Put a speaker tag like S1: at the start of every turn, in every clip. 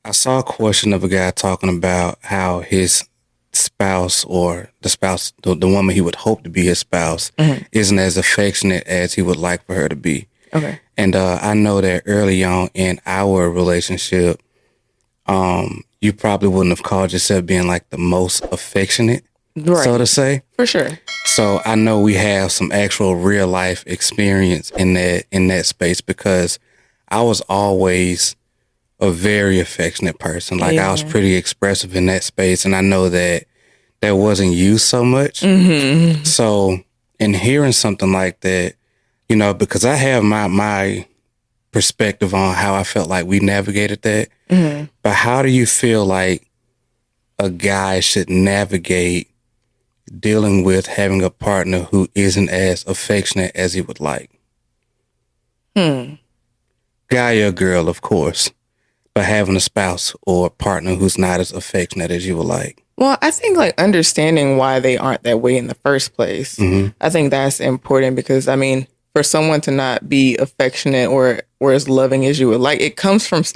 S1: I saw a question of a guy talking about how his spouse or the woman he would hope to be his spouse, isn't as affectionate as he would like for her to be.
S2: Okay.
S1: And I know that early on in our relationship, you probably wouldn't have called yourself being like the most affectionate, so to say.
S2: For sure.
S1: So I know we have some actual real life experience in that space, because I was always a very affectionate person. Like I was pretty expressive in that space, and I know that wasn't used so much. So in hearing something like that, because I have my perspective on how I felt like we navigated that. But how do you feel like a guy should navigate dealing with having a partner who isn't as affectionate as he would like? Guy or girl, of course, but having a spouse or partner who's not as affectionate as you would like.
S2: Well, I think like understanding why they aren't that way in the first place. I think that's important, because I mean, for someone to not be affectionate or as loving as you would like, it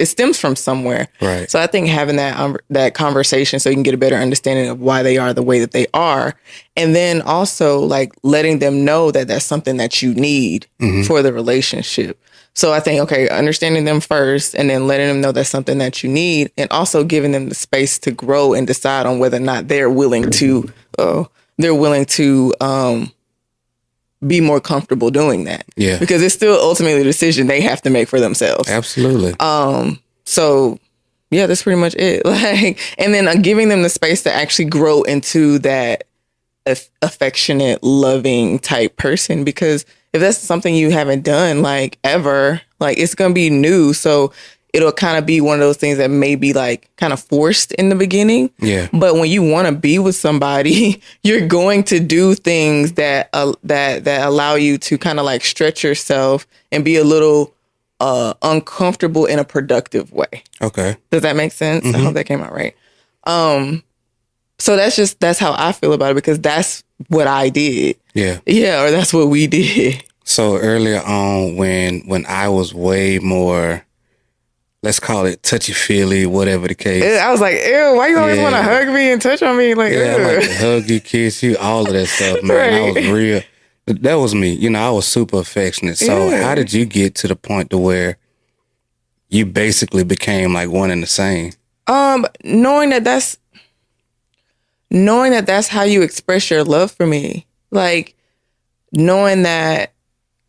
S2: stems from somewhere.
S1: Right.
S2: So I think having that conversation so you can get a better understanding of why they are the way that they are. And then also like letting them know that that's something that you need for the relationship. So I think, okay, understanding them first and then letting them know that's something that you need, and also giving them the space to grow and decide on whether or not they're willing to be more comfortable doing that.
S1: Yeah.
S2: Because it's still ultimately a decision they have to make for themselves.
S1: Absolutely.
S2: So yeah, that's pretty much it. Like, and then giving them the space to actually grow into that affectionate, loving type person, because if that's something you haven't done like ever, like it's going to be new. So it'll kind of be one of those things that may be like kind of forced in the beginning.
S1: Yeah.
S2: But when you want to be with somebody, you're going to do things that allow you to kind of like stretch yourself and be a little uncomfortable in a productive way.
S1: Okay.
S2: Does that make sense? I hope that came out right. So that's how I feel about it, because that's what I did.
S1: Yeah.
S2: Yeah, or that's what we did.
S1: So earlier on, when I was way more, let's call it touchy-feely, whatever the case.
S2: I was like, ew, why you always want to hug me and touch on me? Like,
S1: yeah, I like to hug you, kiss you, all of that stuff, man.
S2: Right.
S1: I was real. That was me. I was super affectionate. So how did you get to the point to where you basically became like one and the same?
S2: Knowing that that's how you express your love for me. Like, knowing that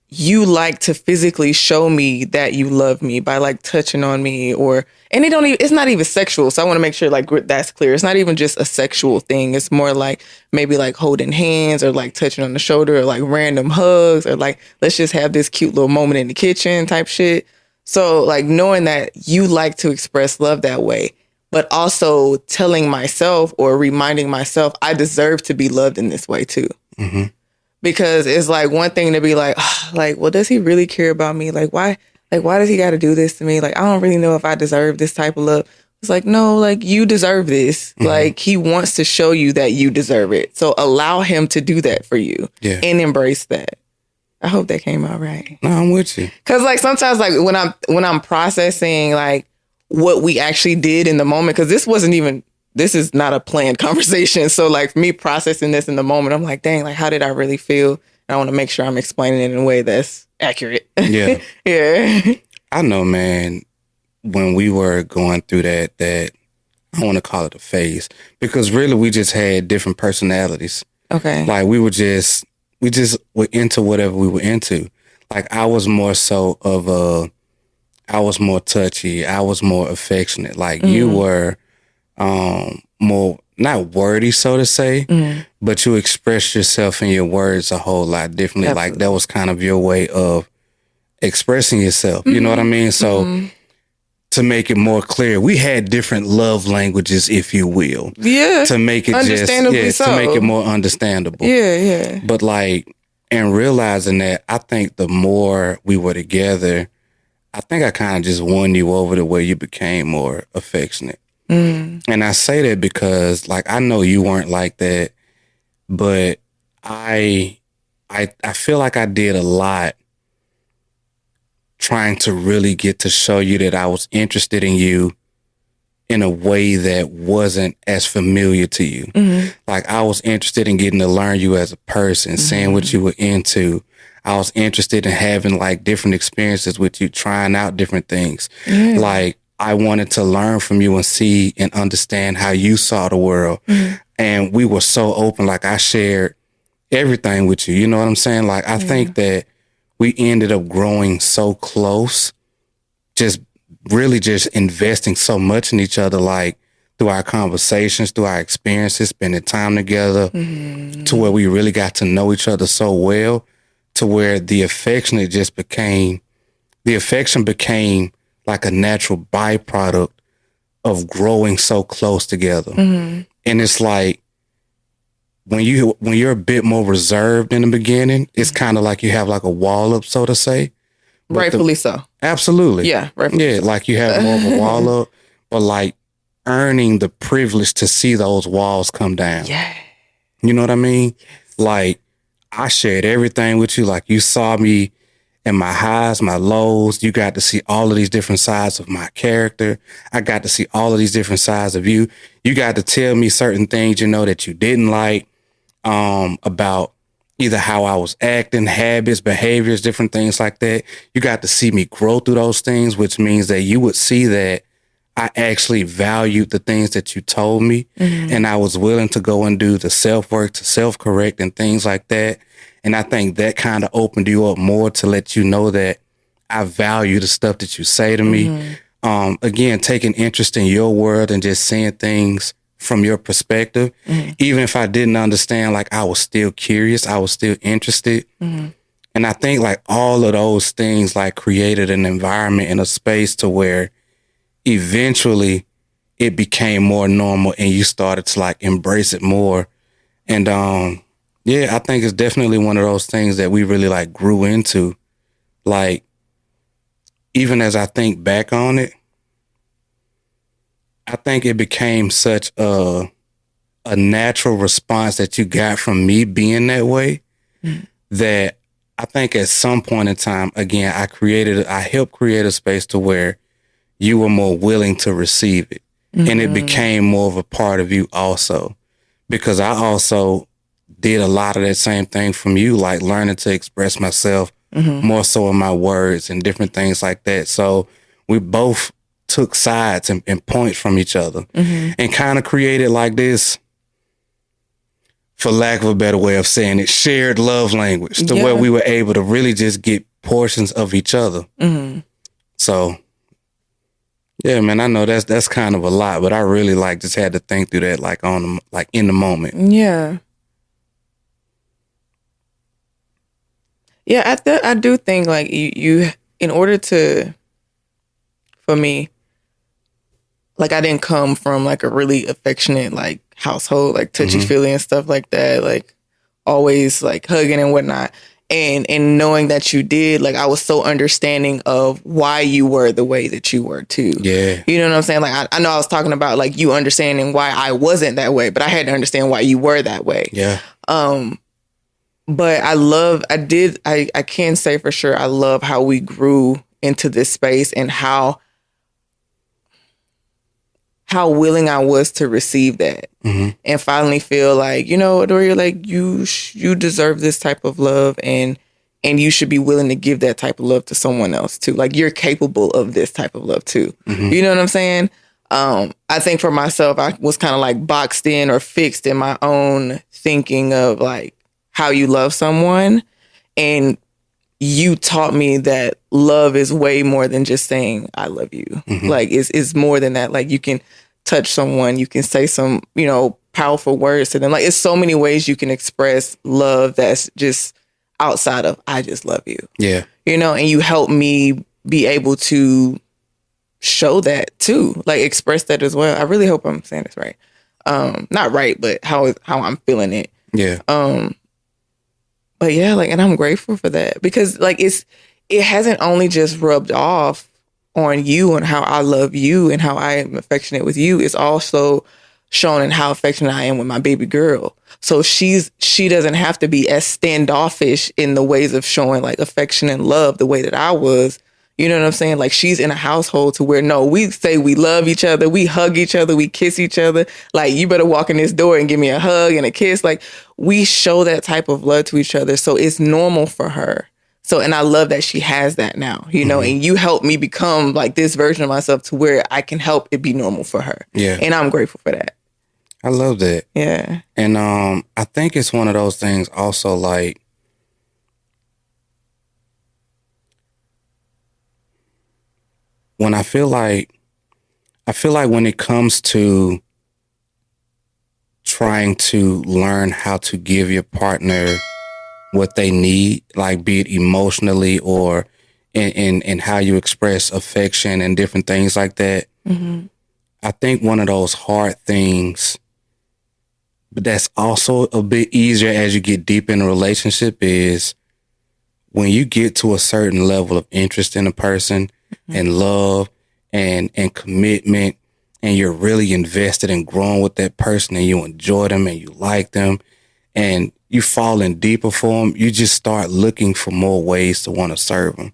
S2: you like to physically show me that you love me by like touching on me, and it's not even sexual. So I want to make sure like that's clear. It's not even just a sexual thing. It's more like maybe like holding hands or like touching on the shoulder or like random hugs or like, let's just have this cute little moment in the kitchen type shit. So like knowing that you like to express love that way, but also telling myself or reminding myself I deserve to be loved in this way too. Because it's like one thing to be like, well, does he really care about me? Like, why does he got to do this to me? Like, I don't really know if I deserve this type of love. It's like, no, like you deserve this. Like he wants to show you that you deserve it. So allow him to do that for you and embrace that. I hope that came out right.
S1: No, I'm with you.
S2: Cause like sometimes like when I'm processing like what we actually did in the moment, cause this is not a planned conversation. So like me processing this in the moment, I'm like, dang, like how did I really feel? And I want to make sure I'm explaining it in a way that's accurate.
S1: Yeah.
S2: Yeah.
S1: I know, man, when we were going through that I want to call it a phase, because really we just had different personalities.
S2: Okay.
S1: Like we just were into whatever we were into. Like I was more so I was more touchy. I was more affectionate. Like you were more not wordy, so to say, but you express yourself in your words a whole lot differently.
S2: Absolutely.
S1: Like that was kind of your way of expressing yourself. You know what I mean? So to make it more clear, we had different love languages, if you will.
S2: Yeah.
S1: To make it to make it more understandable.
S2: Yeah, yeah.
S1: But like, and realizing that, I think the more we were together, I think I kind of just won you over to where you became more affectionate. And I say that because like, I know you weren't like that, but I feel like I did a lot trying to really get to show you that I was interested in you in a way that wasn't as familiar to you. Like I was interested in getting to learn you as a person, seeing what you were into. I was interested in having like different experiences with you, trying out different things. Like I wanted to learn from you and see and understand how you saw the world. And we were so open. Like I shared everything with you. You know what I'm saying? Like I think that we ended up growing so close, just really just investing so much in each other, like through our conversations, through our experiences, spending time together, to where we really got to know each other so well, to where the affection became like a natural byproduct of growing so close together. And it's like, when you're a bit more reserved in the beginning, it's kind of like you have like a wall up, so to say. But
S2: rightfully so.
S1: Absolutely.
S2: Yeah, rightfully so.
S1: Like you have more of a wall up, but like earning the privilege to see those walls come down.
S2: Yeah.
S1: You know what I mean? Like I shared everything with you. Like you saw me in my highs, my lows. You got to see all of these different sides of my character. I got to see all of these different sides of you. You got to tell me certain things, that you didn't like, about either how I was acting, habits, behaviors, different things like that. You got to see me grow through those things, which means that you would see that I actually valued the things that you told me, and I was willing to go and do the self-work to self-correct and things like that. And I think that kind of opened you up more to let you know that I value the stuff that you say to me. Again, taking interest in your world and just seeing things from your perspective. Even if I didn't understand, like I was still curious, I was still interested. And I think like all of those things like created an environment and a space to where eventually it became more normal and you started to like embrace it more. And I think it's definitely one of those things that we really like grew into. Like, even as I think back on it, I think it became such a natural response that you got from me being that way, that I think at some point in time, again, I helped create a space to where you were more willing to receive it. And it became more of a part of you also, because I also did a lot of that same thing from you, like learning to express myself more so in my words and different things like that. So we both took sides and points from each other and kind of created like this, for lack of a better way of saying it, shared love language to where we were able to really just get portions of each other. So yeah, man, I know that's kind of a lot, but I really like just had to think through that like in the moment.
S2: Yeah. Yeah, I do think like you in order to, for me, like I didn't come from like a really affectionate like household, like touchy-feely and stuff like that, like always like hugging and whatnot. And knowing that you did, like I was so understanding of why you were the way that you were too.
S1: Yeah.
S2: You know what I'm saying? Like I know I was talking about like you understanding why I wasn't that way, but I had to understand why you were that way.
S1: Yeah.
S2: But I can say for sure, I love how we grew into this space and how willing I was to receive that and finally feel like, Adoria, like you deserve this type of love and you should be willing to give that type of love to someone else too. Like you're capable of this type of love too. You know what I'm saying? I think for myself, I was kind of like boxed in or fixed in my own thinking of like how you love someone. And you taught me that love is way more than just saying, I love you. Like it's more than that. Like you can touch someone, you can say some, powerful words to them. Like it's so many ways you can express love that's just outside of, I just love you.
S1: Yeah.
S2: And you help me be able to show that too, like express that as well. I really hope I'm saying this right. Not right, but how I'm feeling it.
S1: Yeah.
S2: But yeah, like, and I'm grateful for that because like it hasn't only just rubbed off on you and how I love you and how I am affectionate with you. It's also shown in how affectionate I am with my baby girl. So she doesn't have to be as standoffish in the ways of showing like affection and love the way that I was. You know what I'm saying? Like, she's in a household to where, no, we say we love each other. We hug each other. We kiss each other. Like, you better walk in this door and give me a hug and a kiss. Like, we show that type of love to each other. So it's normal for her. So, and I love that she has that now, you know, and you helped me become like this version of myself to where I can help it be normal for her.
S1: Yeah.
S2: And I'm grateful for that.
S1: I love that.
S2: Yeah.
S1: And I think it's one of those things also, like, when I feel like when it comes to trying to learn how to give your partner what they need, like, be it emotionally or in how you express affection and different things like that. Mm-hmm. I think one of those hard things, but that's also a bit easier as you get deep in a relationship, is when you get to a certain level of interest in a person, mm-hmm. and love and commitment, and you're really invested in growing with that person, and you enjoy them and you like them and you fall in deeper for them, you just start looking for more ways to want to serve them,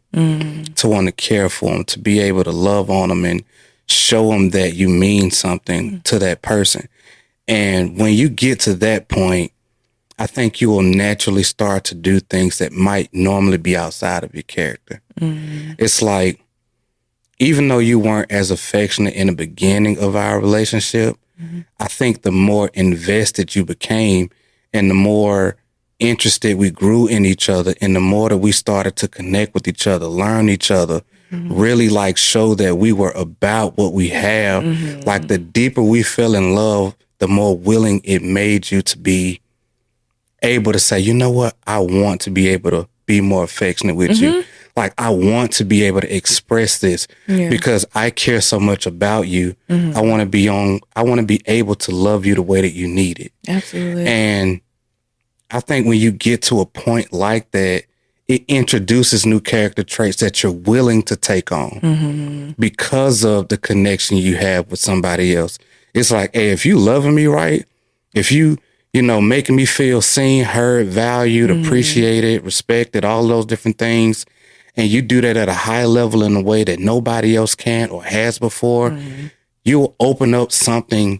S1: to want to care for them, to be able to love on them and show them that you mean something to that person. And when you get to that point, I think you will naturally start to do things that might normally be outside of your character. It's like, even though you weren't as affectionate in the beginning of our relationship, I think the more invested you became and the more interested we grew in each other and the more that we started to connect with each other, learn each other, really like show that we were about what we have. Like, the deeper we fell in love, the more willing it made you to be able to say, you know what, I want to be able to be more affectionate with you. Like, I want to be able to express this because I care so much about you. I want to be able to love you the way that you need it.
S2: Absolutely.
S1: And I think when you get to a point like that, it introduces new character traits that you're willing to take on because of the connection you have with somebody else. It's like, hey, if you loving me right, if you making me feel seen, heard, valued, appreciated, respected, all those different things, and you do that at a high level in a way that nobody else can or has before, you'll open up something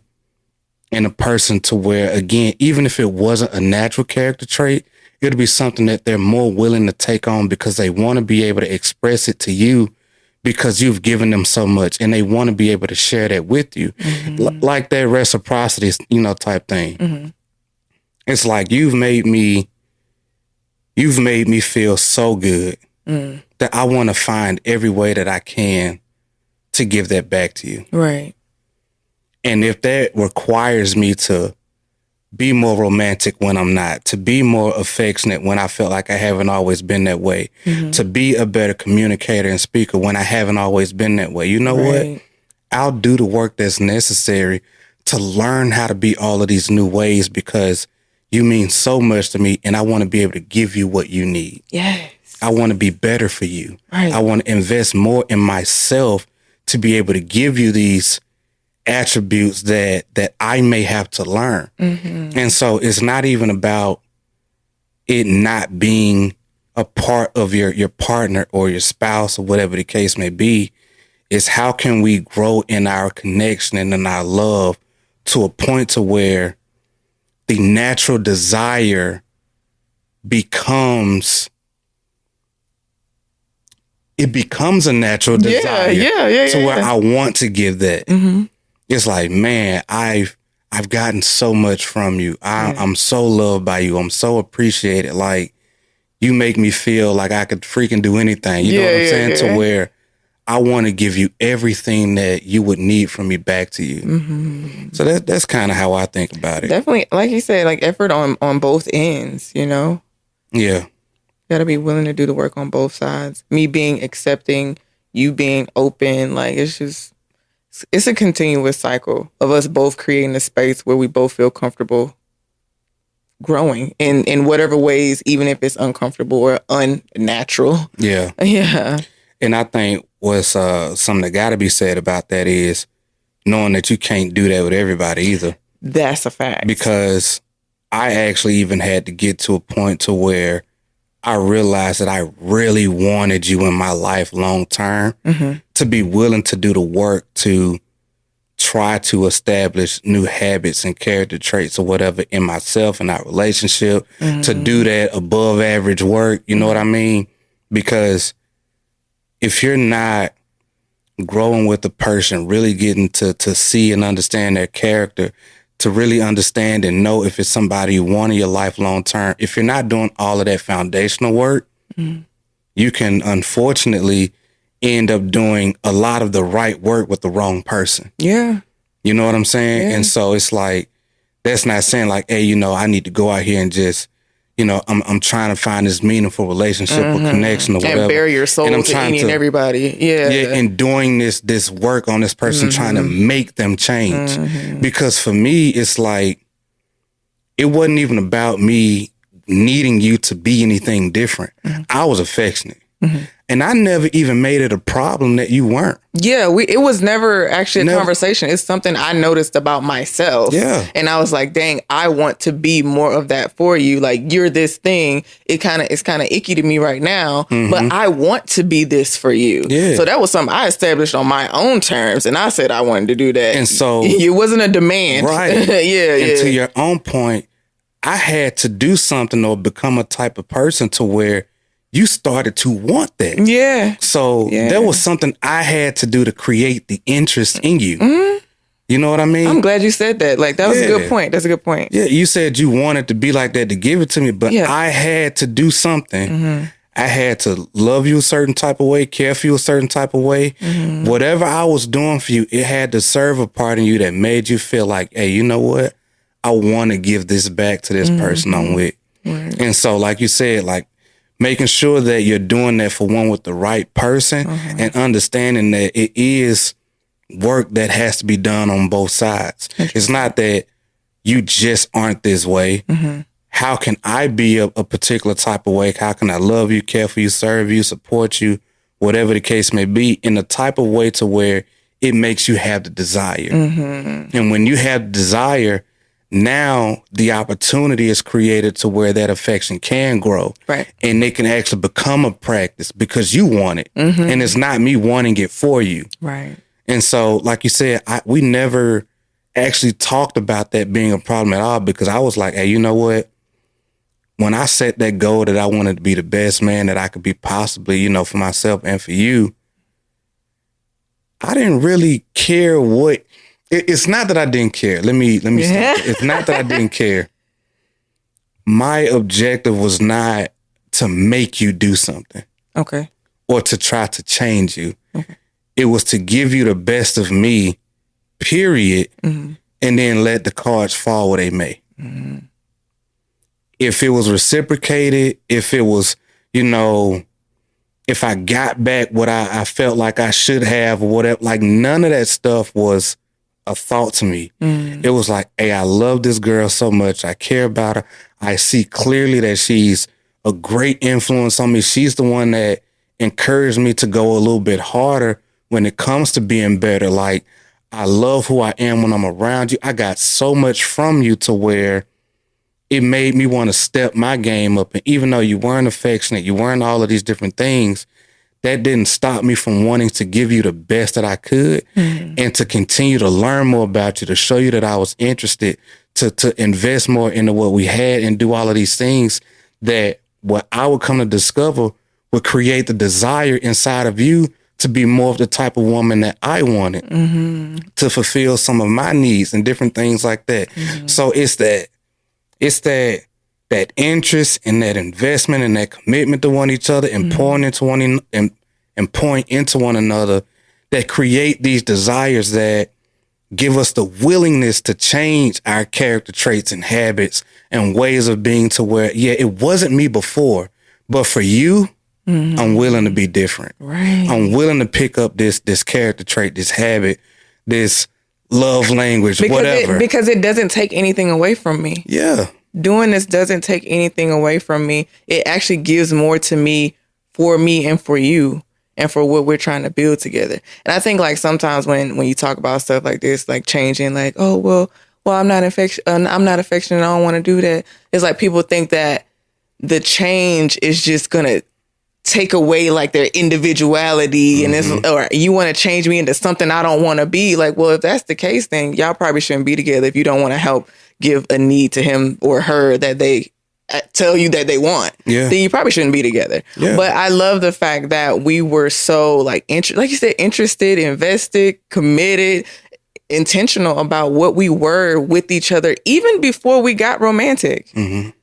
S1: in a person to where, again, even if it wasn't a natural character trait, it'll be something that they're more willing to take on because they want to be able to express it to you because you've given them so much, and they want to be able to share that with you. Like that reciprocity, type thing. It's like, you've made me feel so good that I want to find every way that I can to give that back to you.
S2: Right. And
S1: if that requires me to be more romantic when I'm not, to be more affectionate when I feel like I haven't always been that way, to be a better communicator and speaker when I haven't always been that way, you know what? I'll do the work that's necessary to learn how to be all of these new ways because you mean so much to me and I want to be able to give you what you need.
S2: Yes.
S1: I want to be better for you.
S2: Right.
S1: I want to invest more in myself to be able to give you these attributes that I may have to learn. And so it's not even about it not being a part of your partner or your spouse or whatever the case may be. It's how can we grow in our connection and in our love to a point to where the natural desire becomes a natural desire to where I want to give that. It's like, man, I've gotten so much from you. I'm so loved by you. I'm so appreciated. Like, you make me feel like I could freaking do anything. You know what I'm saying? To where I want to give you everything that you would need from me back to you. So that's kind of how I think about it.
S2: Definitely, like you said, like effort on both ends,
S1: Yeah.
S2: You got to be willing to do the work on both sides. Me being accepting, you being open, like it's a continuous cycle of us both creating a space where we both feel comfortable growing in whatever ways, even if it's uncomfortable or unnatural.
S1: Yeah. And I think what's something that got to be said about that is knowing that you can't do that with everybody either.
S2: That's a fact.
S1: Because I actually even had to get to a point to where I realized that I really wanted you in my life long term, to be willing to do the work to try to establish new habits and character traits or whatever in myself and our relationship, to do that above average work. You know what I mean? Because if you're not growing with the person, really getting to see and understand their character, to really understand and know if it's somebody you want in your life long term, if you're not doing all of that foundational work, you can unfortunately end up doing a lot of the right work with the wrong person.
S2: Yeah.
S1: You know what I'm saying? Yeah. And so it's like, that's not saying like, hey, you know, I need to go out here and just, you know, I'm trying to find this meaningful relationship or connection or whatever.
S2: And bare your soul to any and everybody. Yeah.
S1: Yeah. And doing this work on this person, trying to make them change. Because for me, it's like, it wasn't even about me needing you to be anything different. I was affectionate. And I never even made it a problem that you weren't.
S2: Yeah, it was never actually a conversation. It's something I noticed about myself.
S1: Yeah.
S2: And I was like, dang, I want to be more of that for you. Like, you're this thing. It's kind of icky to me right now, but I want to be this for you.
S1: Yeah.
S2: So that was something I established on my own terms. And I said I wanted to do that.
S1: And so
S2: it wasn't a demand.
S1: Right.
S2: Yeah.
S1: And to your own point, I had to do something or become a type of person to where you started to want that.
S2: Yeah.
S1: So there was something I had to do to create the interest in you. You know what I mean?
S2: I'm glad you said that. Like, that was a good point. That's a good point.
S1: Yeah, you said you wanted to be like that to give it to me, but I had to do something. I had to love you a certain type of way, care for you a certain type of way. Whatever I was doing for you, it had to serve a part in you that made you feel like, hey, you know what? I want to give this back to this person I'm with. Right. And so, like you said, like, making sure that you're doing that for one with the right person and understanding that it is work that has to be done on both sides. It's not that you just aren't this way. How can I be a particular type of way? How can I love you, care for you, serve you, support you, whatever the case may be, in a type of way to where it makes you have the desire. And when you have the desire, now the opportunity is created to where that affection can grow.
S2: Right.
S1: And it can actually become a practice because you want it. And it's not me wanting it for you.
S2: Right.
S1: And so, like you said, we never actually talked about that being a problem at all, because I was like, hey, you know what? When I set that goal that I wanted to be the best man that I could be possibly, you know, for myself and for you, I didn't really care what. It's not that I didn't care. Let me stop. It's not that I didn't care. My objective was not to make you do something.
S2: Okay.
S1: Or to try to change you. Okay. It was to give you the best of me, period, and then let the cards fall where they may. If it was reciprocated, if it was, you know, if I got back what I felt like I should have or whatever, like, none of that stuff was a thought to me. It was like, hey, I love this girl so much. I care about her. I see clearly that she's a great influence on me. She's the one that encouraged me to go a little bit harder when it comes to being better. Like, I love who I am when I'm around you. I got so much from you to where it made me want to step my game up. And even though you weren't affectionate, you weren't all of these different things, that didn't stop me from wanting to give you the best that I could and to continue to learn more about you, to show you that I was interested, to invest more into what we had and do all of these things that what I would come to discover would create the desire inside of you to be more of the type of woman that I wanted, to fulfill some of my needs and different things like that. So it's that interest and that investment and that commitment to one each other and pouring into and pouring into one another that create these desires that give us the willingness to change our character traits and habits and ways of being, to where, yeah, it wasn't me before, but for you, I'm willing to be different.
S2: Right.
S1: I'm willing to pick up this character trait, this habit, this love language, whatever.
S2: Because it doesn't take anything away from me.
S1: Yeah.
S2: Doing this doesn't take anything away from me. It actually gives more to me and for you and for what we're trying to build together. And I think, like, sometimes when you talk about stuff like this, like changing, like, oh, well, I'm not affectionate. I don't want to do that. It's like people think that the change is just gonna take away like their individuality and it's, or you want to change me into something I don't want to be. Like, well, if that's the case, then y'all probably shouldn't be together if you don't want to help give a need to him or her that they tell you that they want. Then you probably shouldn't be together. But I love the fact that we were so like like you said, interested, invested, committed, intentional about what we were with each other even before we got romantic. You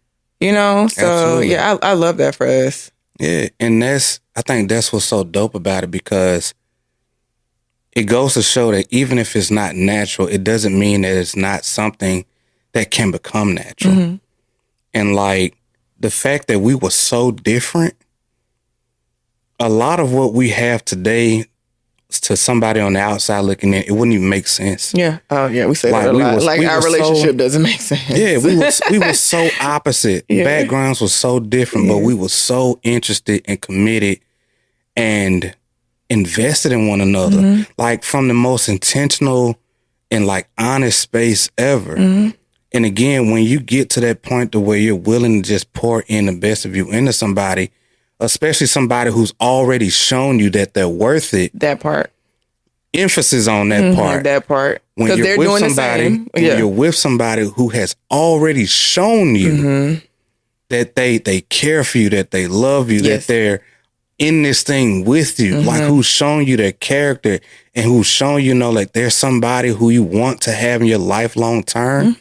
S2: know, so absolutely. Yeah, I love that for us.
S1: Yeah, and I think that's what's so dope about it, because it goes to show that even if it's not natural, it doesn't mean that it's not something that can become natural. And like the fact that we were so different, a lot of what we have today to somebody on the outside looking in, it wouldn't even make sense.
S2: Yeah. Oh, yeah. We say that a lot. Like our relationship doesn't make sense.
S1: Yeah. We were so opposite. Backgrounds were so different, but we were so interested and committed and invested in one another. Like from the most intentional and like honest space ever. And again, when you get to that point to where you're willing to just pour in the best of you into somebody, especially somebody who's already shown you that they're worth it.
S2: That part.
S1: Emphasis on that part.
S2: That part.
S1: Because they're doing the same. When you're with somebody who has already shown you that they care for you, that they love you, that they're in this thing with you, like who's shown you their character and who's shown you know, like there's somebody who you want to have in your life long term.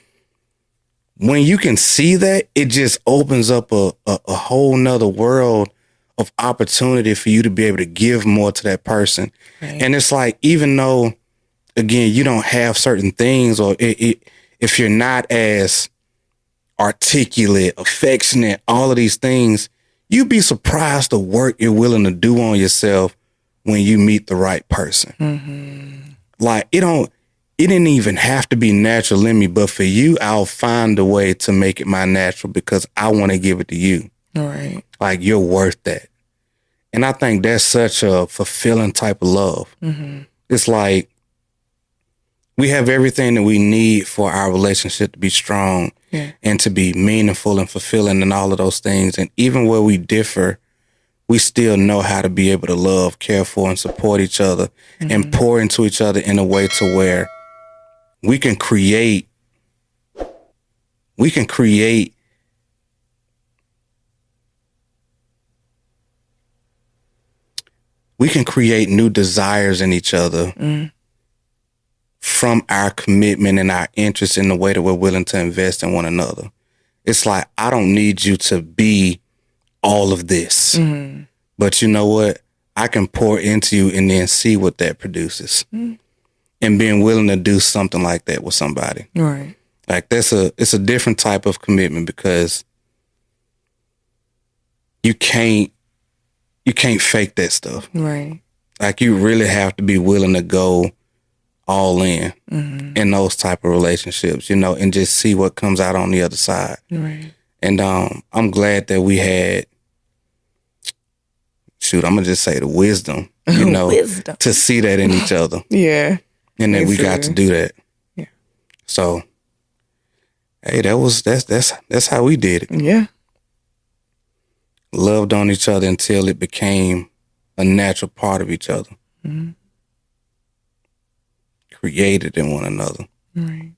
S1: When you can see that, it just opens up a whole nother world of opportunity for you to be able to give more to that person. And it's like, even though, again, you don't have certain things, or if you're not as articulate, affectionate, all of these things, you'd be surprised the work you're willing to do on yourself when you meet the right person. Like, it didn't even have to be natural in me, but for you, I'll find a way to make it my natural because I want to give it to you.
S2: Right.
S1: Like, you're worth that. And I think that's such a fulfilling type of love. It's like we have everything that we need for our relationship to be strong and to be meaningful and fulfilling and all of those things. And even where we differ, we still know how to be able to love, care for, and support each other and pour into each other in a way to where we can create new desires in each other from our commitment and our interest in the way that we're willing to invest in one another. It's like, I don't need you to be all of this, but you know what? I can pour into you and then see what that produces. And being willing to do something like that with somebody.
S2: Right.
S1: Like it's a different type of commitment, because you can't fake that stuff.
S2: Right.
S1: Like, you really have to be willing to go all in those type of relationships, you know, and just see what comes out on the other side.
S2: Right.
S1: And I'm glad that we had, I'm gonna just say the wisdom, you know, to see that in each other.
S2: Yeah.
S1: And that we got to do that.
S2: Yeah.
S1: So, hey, that's how we did it.
S2: Yeah.
S1: Loved on each other until it became a natural part of each other. Created in one another.
S2: Right.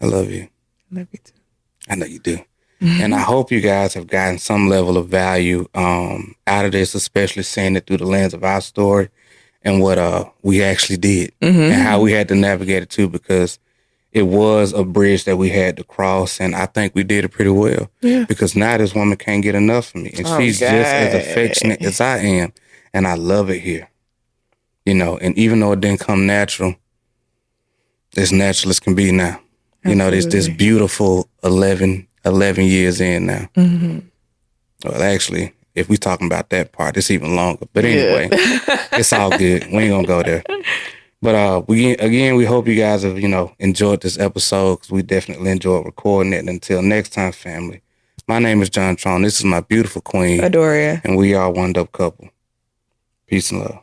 S1: I love you.
S2: I love you too.
S1: I know you do. And I hope you guys have gotten some level of value out of this, especially seeing it through the lens of our story and what we actually did and how we had to navigate it too, because it was a bridge that we had to cross, and I think we did it pretty well. Yeah. Because now this woman can't get enough of me, and she's just as affectionate as I am, and I love it here. You know, and even though it didn't come natural, as natural as can be now. Absolutely. You know, this beautiful 11 years in now. Well, actually, if we talking about that part, it's even longer. But anyway, it's all good. We ain't gonna go there. But we hope you guys have, you know, enjoyed this episode, because we definitely enjoyed recording it. And until next time, family, my name is John Trone. This is my beautiful queen,
S2: Adoria.
S1: And we are one dope couple. Peace and love.